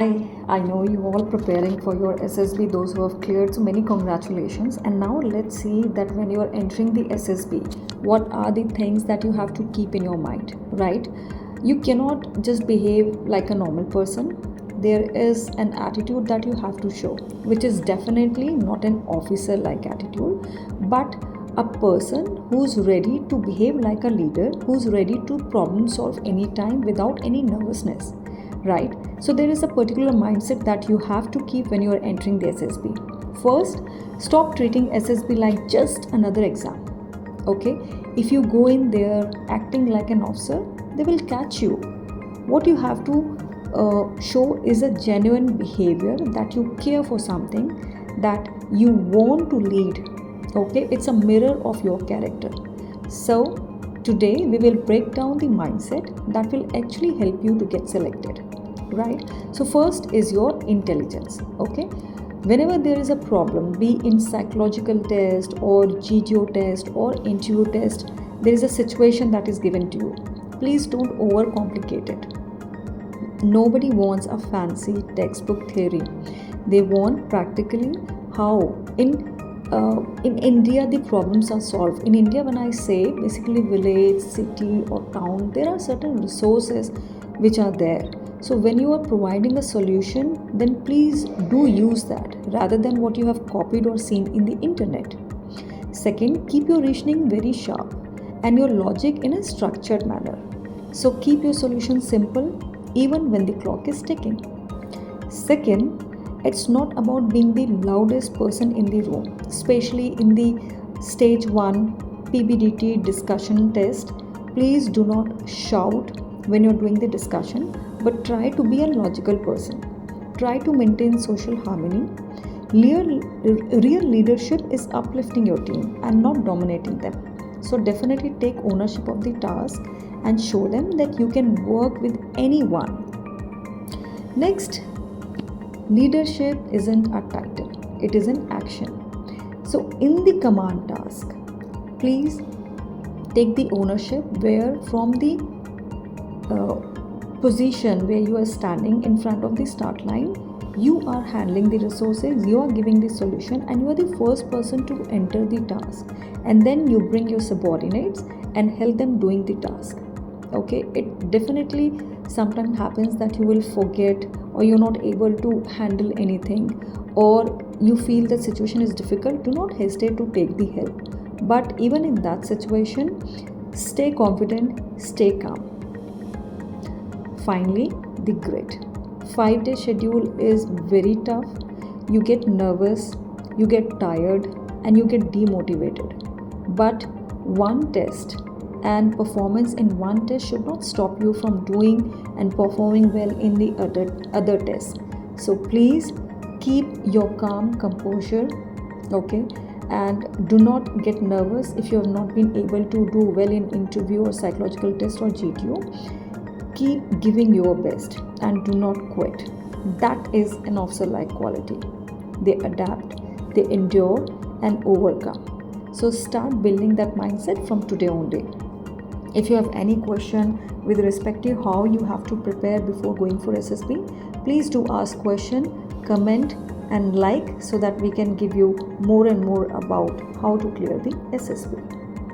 I know you all preparing for your SSB, those who have cleared, so many congratulations. And now let's see that when you are entering the SSB, what are the things that you have to keep in your mind, right? You cannot just behave like a normal person. There is an attitude that you have to show, which is definitely not an officer like attitude, but a person who's ready to behave like a leader, who's ready to problem solve anytime without any nervousness, right? So there is a particular mindset that you have to keep when you are entering the SSB. First, stop treating SSB like just another exam. Okay, if you go in there acting like an officer, they will catch you. What you have to show is a genuine behavior, that you care for something, that you want to lead. Okay, it's a mirror of your character. So today we will break down the mindset that will actually help you to get selected, right? So first is your intelligence. Okay, whenever there is a problem, be in psychological test or GTO test or interview test, there is a situation that is given to you. Please don't overcomplicate it. Nobody wants a fancy textbook theory. They want practically how in India the problems are solved. In India, when I say basically village, city or town, there are certain resources which are there. So when you are providing a solution, then please do use that rather than what you have copied or seen in the internet. Second, keep your reasoning very sharp and your logic in a structured manner. So keep your solution simple even when the clock is ticking. Second, it's not about being the loudest person in the room, especially in the stage 1 PBDT discussion test. Please do not shout when you're doing the discussion, but try to be a logical person. Try to maintain social harmony. Real leadership is uplifting your team and not dominating them. So definitely take ownership of the task and show them that you can work with anyone. Next, leadership isn't a title, it is an action. So in the command task, please take the ownership where from the position where you are standing in front of the start line, you are handling the resources, you are giving the solution, and you are the first person to enter the task, and then you bring your subordinates and help them doing the task. Okay, it definitely sometimes happens that you will forget or you're not able to handle anything, or you feel the situation is difficult. Do not hesitate to take the help, but even in that situation, stay confident, stay calm. Finally, the grit. 5-day schedule is very tough. You get nervous, you get tired, and you get demotivated. But one test and performance in one test should not stop you from doing and performing well in the other tests. So please keep your calm composure, okay, and do not get nervous if you have not been able to do well in interview or psychological test or GTO. Keep giving your best and do not quit. That is an officer like quality. They adapt, they endure and overcome. So start building that mindset from today only. If you have any question with respect to how you have to prepare before going for SSB, please do ask question, comment and like, so that we can give you more and more about how to clear the SSB.